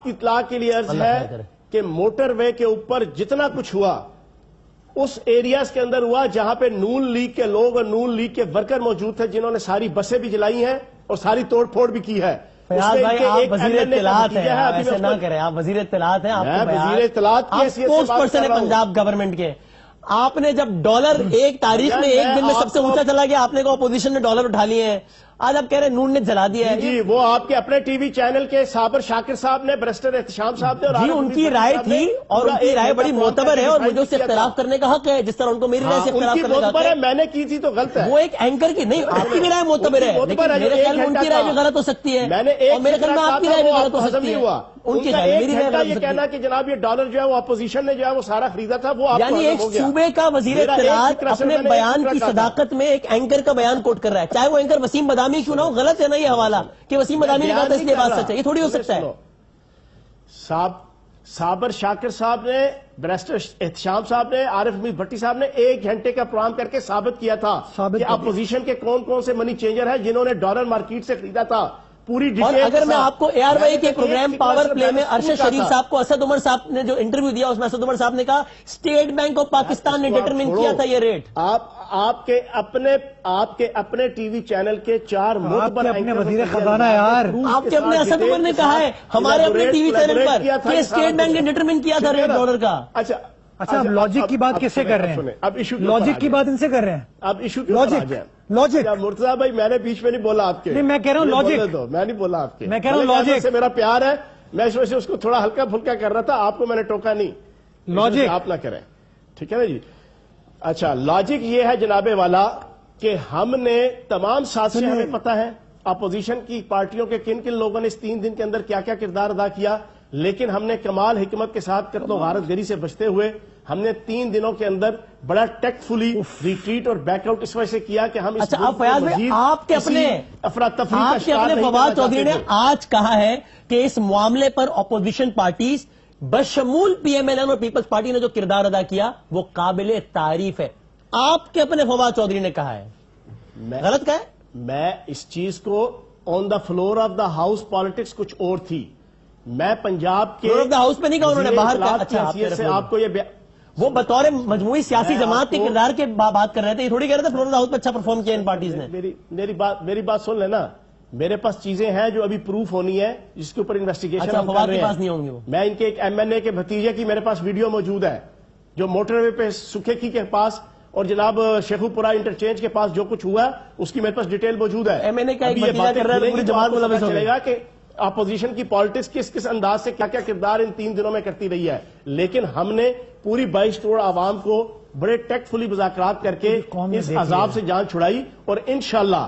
इत्तला के लिए अर्ज है कि मोटर वे के ऊपर जितना कुछ हुआ उस एरियाज के अंदर हुआ जहां पे नून लीग के लोग और नून लीग के वर्कर मौजूद थे जिन्होंने सारी बसें भी जलाई हैं और सारी तोड़फोड़ भी की है। फयाज भाई आप वजीर इत्तलात हैं, ऐसे ना करें, आप वजीर इत्तलात हैं, वजीर इत्तलात की स्पोक्स पर्सन है पंजाब गवर्नमेंट के। आपने जब डॉलर एक तारीख में एक दिन में सबसे ऊंचा चला गया, आपने को अपोजिशन ने डॉलर उठा लिए हैं, आज आप कह रहे हैं नून ने जला दिया है। जी वो आपके अपने टीवी चैनल के साबर शाकिर साहब ने, बैरिस्टर एहतशाम साहब ने, जी उनकी राय थी और उनकी राय बड़ी मोतबर है और मुझे उससे इख्तिलाफ करने का हक है, जिस तरह उनको मेरी राय से इख्तिलाफ करने का हक है। मैंने की थी तो गलत है। वो एक एंकर की नहीं, आपकी भी राय मोतबर है, लेकिन मेरे ख्याल में उनकी राय भी गलत हो सकती है और मेरे ख्याल में आपकी राय भी गलत हो सकती है। उनकी राय मेरी राय गलत हो सकती है। कहना कि जनाब ये डॉलर जो है वो अपोजिशन ने जो है वो सारा खरीदा था, वो यानी एक सूबे का वजीर इत्तलात अपने बयान की सदाकत में एक एंकर का बयान कोट कर रहा है, चाहे वो एंकर वसीम बदामी क्यों ना हो। गलत है ना ये हवाला कि वसीम बदामी ने कहा था इसलिए बात सच है, ये थोड़ी हो सकता है। साबर शाकिर साहब ने, बैरिस्टर एहतशाम साहब ने, आरिफ हमीद भट्टी साहब ने 1 घंटे का प्रोग्राम करके साबित किया था कि अपोजिशन के कौन कौन से मनी चेंजर है जिन्होंने डॉलर मार्केट से खरीदा था। पूरी और अगर मैं आपको ARY के प्रोग्राम पावर प्ले में अरशद शरीफ साहब को असद उमर साहब ने जो इंटरव्यू दिया उसमें असद उमर साहब ने कहा स्टेट बैंक ऑफ पाकिस्तान ने डिटरमिन किया था ये रेट। आपके अपने टीवी चैनल के 4 मुतबर अपने वजीर खजाना यार, आपके अपने असद उमर ने कहा है हमारे अपने टीवी चैनल पर कि स्टेट बैंक ने डिटरमिन किया था रेट डॉलर का। अच्छा, अब लॉजिक की बात किससे कर रहे हैं? अब इशू लॉजिक की बात इनसे कर रहे हैं। अब इशू लॉजिक मुर्तजा भाई मैंने बीच में नहीं बोला आपके। नहीं, मैं कह रहा हूँ लॉजिक। मैं नहीं बोला आपके, मैं कह रहा हूँ लॉजिक से मेरा प्यार है, मैं इस वजह से उसको थोड़ा हल्का फुल्का कर रहा था, आपको मैंने टोका नहीं। लॉजिक आप ना करें, ठीक है ना जी। अच्छा, लॉजिक ये है जनाबे वाला कि हमने तमाम साजिशें हमें पता है अपोजिशन की पार्टियों के किन किन लोगों ने इस 3 दिन के अंदर क्या क्या किरदार अदा किया, लेकिन हमने कमाल हिकमत के साथ कत्लो गारतगरी से बचते हुए हमने 3 दिनों के अंदर बड़ा टेक्टफुली रिट्रीट और बैकआउट इस वजह से किया कि हम अच्छा, अब फयाज भाई आपके अपने फवाद चौधरी ने आज कहा है कि इस मामले पर अपोजिशन पार्टीज बशमूल PMLN और पीपल्स पार्टी ने जो किरदार अदा किया वो काबिल तारीफ है। आपके अपने फवाद चौधरी ने कहा है, गलत कहा है? मैं इस चीज को on the floor of the house politics कुछ और थी, मैं पंजाब के फ्लोर ऑफ द हाउस पे नहीं कहा उन्होंने, बाहर का। अच्छा, से आपको ये वो बतौर मजमूई सियासी जमात के किरदार के बात कर रहे थे, ये थोड़ी कह रहे थे फ्लोर ऑफ द हाउस पे अच्छा परफॉर्म किया इन पार्टीज ने। मेरी बात सुन लेना, मेरे पास चीजें हैं जो अभी प्रूफ होनी है जिसके ऊपर इन्वेस्टिगेशन हम कर रहे हैं। पास नहीं होंगे वो। मैं इनके एक MNA के भतीजे की मेरे पास वीडियो मौजूद है जो मोटरवे पे सुखेकी के पास और जनाब शेखुपुरा इंटरचेंज के पास जो कुछ हुआ है उसकी मेरे पास डिटेल मौजूद है। MNA का एक भतीजा कर रहा है, पूरी जमात को लबे चलेगा कि अपोजिशन की पॉलिटिक्स किस किस अंदाज से क्या क्या किरदार इन 3 दिनों में करती रही है, लेकिन हमने पूरी 22 करोड़ आवाम को बड़े टेक्टफुली मुज़ाकरात करके इस अजाब से जान छुड़ाई और इंशाअल्लाह